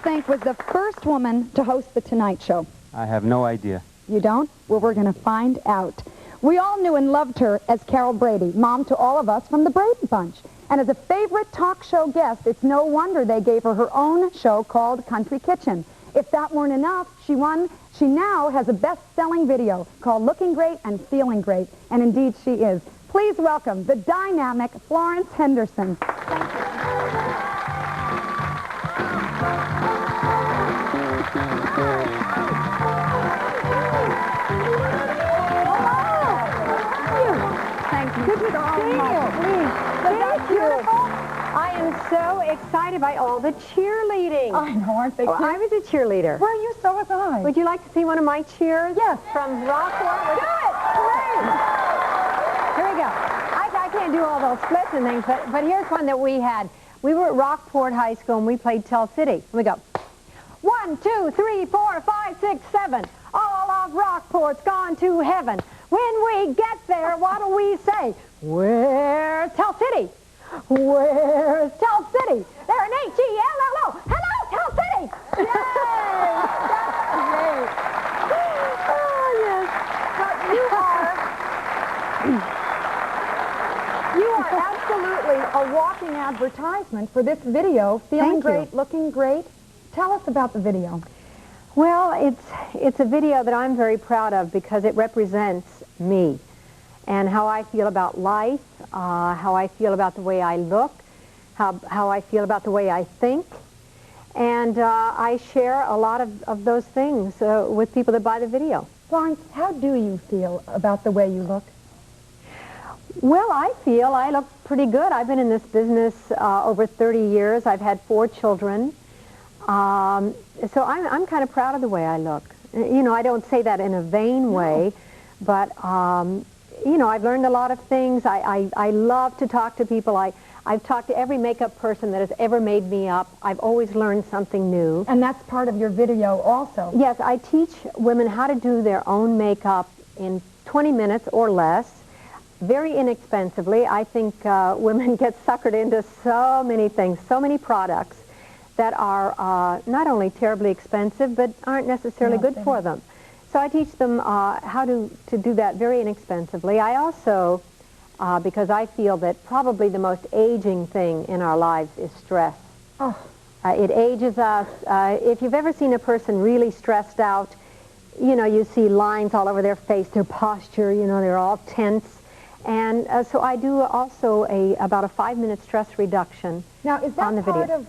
think was the first woman to host The Tonight Show? I have no idea. You don't? Well, we're going to find out. We all knew and loved her as Carol Brady, mom to all of us from the Brady Bunch. And as a favorite talk show guest, it's no wonder they gave her own show called Country Kitchen. If that weren't enough, she now has a best-selling video called Looking Great and Feeling Great. And indeed she is. Please welcome the dynamic Florence Henderson. Thank you. Good to see you. Thank you. I am so excited by all the cheerleading. I know, aren't they cute? I was a cheerleader. Were you? So was I. Would you like to see one of my cheers? Yes. From Rockport? Do it! Great! Here we go. I can't do all those splits and things, but here's one that we had. We were at Rockport High School and we played Tell City. Here we go. 1, 2, 3, 4, 5, 6, 7. All of Rockport's gone to heaven. When we get there, what do we say? Where's Tell City? Where's Tell City? They're in H-E-L-L-O. Hello, Tell City! Yay! That's great. Oh, yes. But you are absolutely a walking advertisement for this video, Feeling Great, Looking Great. Tell us about the video. Well, it's a video that I'm very proud of because it represents me and how I feel about life, how I feel about the way I look, how I feel about the way I think. And I share a lot of those things with people that buy the video. Florence, how do you feel about the way you look? Well, I feel I look pretty good. I've been in this business over 30 years. I've had 4 children. So I'm kind of proud of the way I look. You know, I don't say that in a vain way, but, you know, I've learned a lot of things. I love to talk to people. I've talked to every makeup person that has ever made me up. I've always learned something new. And that's part of your video also. Yes, I teach women how to do their own makeup in 20 minutes or less, very inexpensively. I think women get suckered into so many things, so many products that are not only terribly expensive, but aren't necessarily good for them. So I teach them how to do that very inexpensively. I also, because I feel that probably the most aging thing in our lives is stress. Oh. It ages us. If you've ever seen a person really stressed out, you know, you see lines all over their face, their posture, you know, they're all tense. And so I do also about a 5-minute stress reduction. Now, is that part of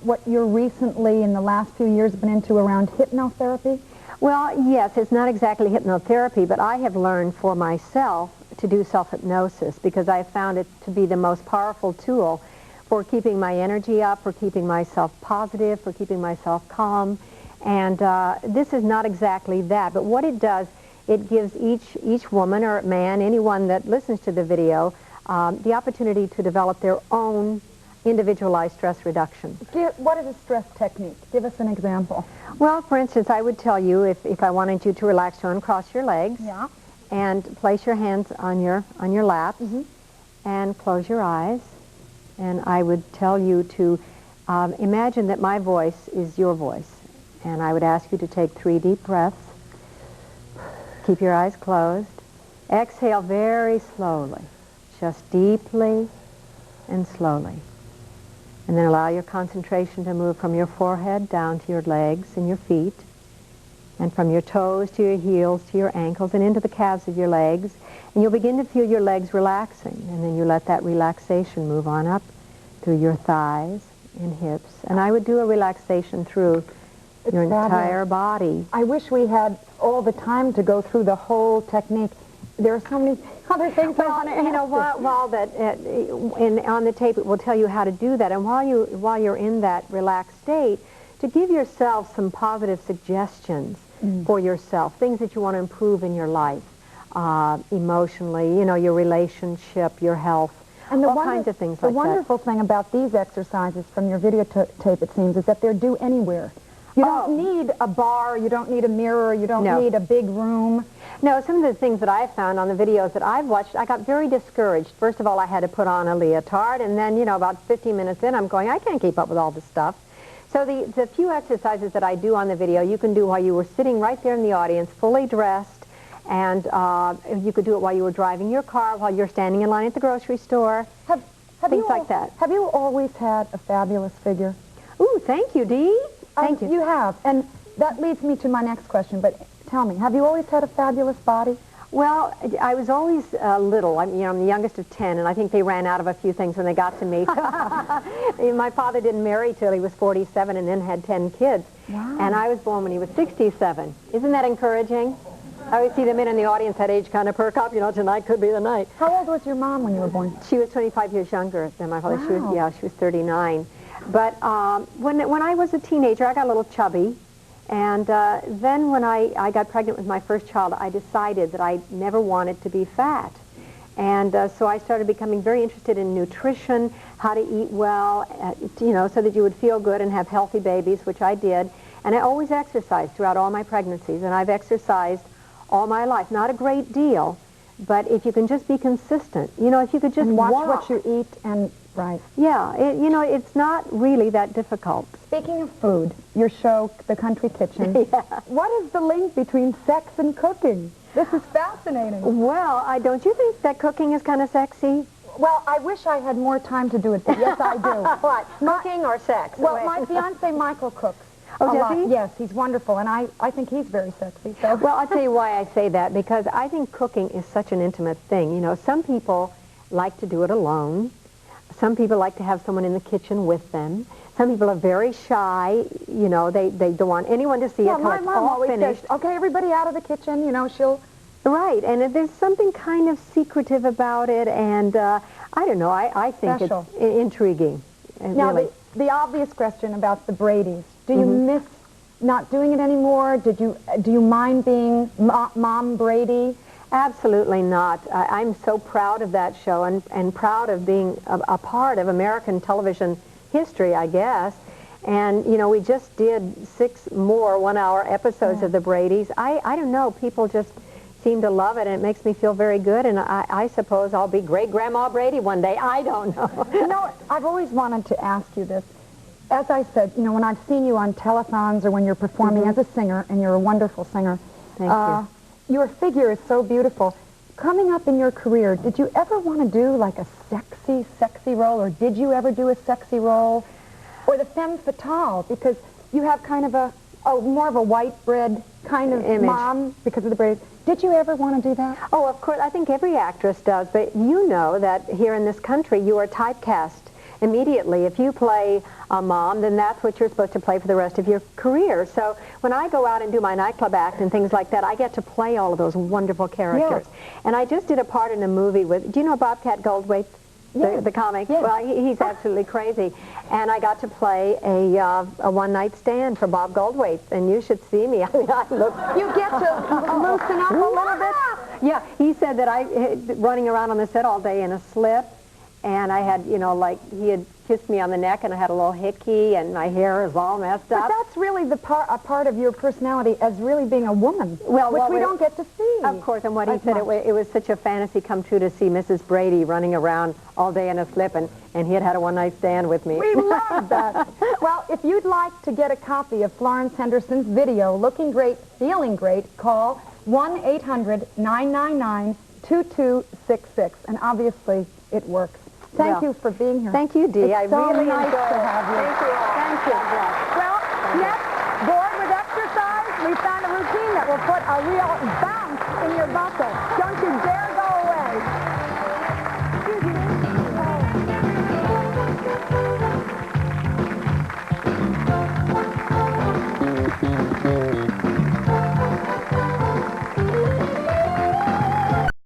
what you're recently, in the last few years, been into around hypnotherapy? Well, yes, it's not exactly hypnotherapy, but I have learned for myself to do self-hypnosis because I found it to be the most powerful tool for keeping my energy up, for keeping myself positive, for keeping myself calm. And this is not exactly that, but what it does, it gives each woman or man, anyone that listens to the video, the opportunity to develop their own individualized stress reduction. What is a stress technique? Give us an example. Well, for instance, I would tell you if I wanted you to relax, to uncross your legs, and place your hands on your laps, and close your eyes, and I would tell you to imagine that my voice is your voice, and I would ask you to take 3 deep breaths. Keep your eyes closed. Exhale very slowly, just deeply and slowly. And then allow your concentration to move from your forehead down to your legs and your feet, and from your toes to your heels to your ankles and into the calves of your legs. And you'll begin to feel your legs relaxing, and then you let that relaxation move on up through your thighs and hips. And I would do a relaxation through your entire body. I wish we had all the time to go through the whole technique. There are so many other things I want to ask. You know, while that on the tape it will tell you how to do that, and while you're in that relaxed state, to give yourself some positive suggestions for yourself, things that you want to improve in your life, emotionally, you know, your relationship, your health, and all kinds of things like that. The wonderful thing about these exercises from your videotape, it seems, is that they're due anywhere. You don't need a bar, you don't need a mirror, you don't need a big room. No, some of the things that I've found on the videos that I've watched, I got very discouraged. First of all, I had to put on a leotard, and then, you know, about 15 minutes in, I'm going, I can't keep up with all this stuff. So the few exercises that I do on the video, you can do while you were sitting right there in the audience, fully dressed, and you could do it while you were driving your car, while you're standing in line at the grocery store, things like that. Have you always had a fabulous figure? Ooh, thank you, Dee. Thank you. You have, and that leads me to my next question, but tell me, have you always had a fabulous body? Well, I was always little. I'm the youngest of 10, and I think they ran out of a few things when they got to me. My father didn't marry till he was 47 and then had 10 kids. Wow. And I was born when he was 67. Isn't that encouraging? I always see the men in the audience that age kind of perk up, tonight could be the night. How old was your mom when you were born? She was 25 years younger than my father. Wow. She was 39. But when I was a teenager, I got a little chubby. And then when I got pregnant with my first child, I decided that I never wanted to be fat. And so I started becoming very interested in nutrition, how to eat well, so that you would feel good and have healthy babies, which I did. And I always exercised throughout all my pregnancies, and I've exercised all my life. Not a great deal, but if you can just be consistent, if you could just watch walk. what you eat and... Right. Yeah, it's not really that difficult. Speaking of food, your show, The Country Kitchen, Yeah. What is the link between sex and cooking? This is fascinating. Well, don't you think that cooking is kind of sexy? Well, I wish I had more time to do it, but yes, I do. What, smoking or sex? Well, my fiance Michael cooks. Oh, a does lot. he? Yes, he's wonderful, and I think he's very sexy. So. Well, I'll tell you why I say that, because I think cooking is such an intimate thing. Some people like to do it alone. Some people like to have someone in the kitchen with them. Some people are very shy. They don't want anyone to see it until my it's mom all always finished. says, okay, everybody out of the kitchen, she'll... Right, and there's something kind of secretive about it, and I don't know, I think Special. It's intriguing. Now, really. the obvious question about the Bradys, do you miss not doing it anymore? Do you mind being Mom Brady? Absolutely not. I'm so proud of that show and proud of being a part of American television history, I guess. And, we just did 6 more one-hour episodes of the Bradys. I don't know, people just seem to love it, and it makes me feel very good, and I suppose I'll be Great-Grandma Brady one day. I don't know. I've always wanted to ask you this. As I said, when I've seen you on telethons or when you're performing as a singer, and you're a wonderful singer. Thank you. Your figure is so beautiful. Coming up in your career, did you ever want to do like a sexy role, or did you ever do a sexy role? Or the femme fatale, because you have kind of more of a white bread kind of image. Mom because of the braids. Did you ever want to do that? Oh, of course. I think every actress does, but you know that here in this country you are typecast immediately. If you play a mom, then that's what you're supposed to play for the rest of your career. So when I go out and do my nightclub act and things like that, I get to play all of those wonderful characters. Yes. And I just did a part in a movie with, do you know Bobcat Goldthwait? Yes. The comic? Yes. Well, he's absolutely crazy. And I got to play a one-night stand for Bob Goldthwait, and you should see me. I look... You get to loosen up a little bit? Yeah, he said that I running around on the set all day in a slip, and I had, he had kissed me on the neck, and I had a little hickey, and my hair is all messed up. But that's really a part of your personality as really being a woman, which we don't get to see. Of course, and what he said, it was such a fantasy come true to see Mrs. Brady running around all day in a slip, and he had a one-night stand with me. We love that. Well, if you'd like to get a copy of Florence Henderson's video, Looking Great, Feeling Great, call 1-800-999-2266, and obviously it works. Thank you for being here. Thank you, Dee. I so really nice enjoyed to it. have you. Thank you. Thank you. Well, next, bored with exercise, we found a routine that will put a real bounce in your muscle. Don't you dare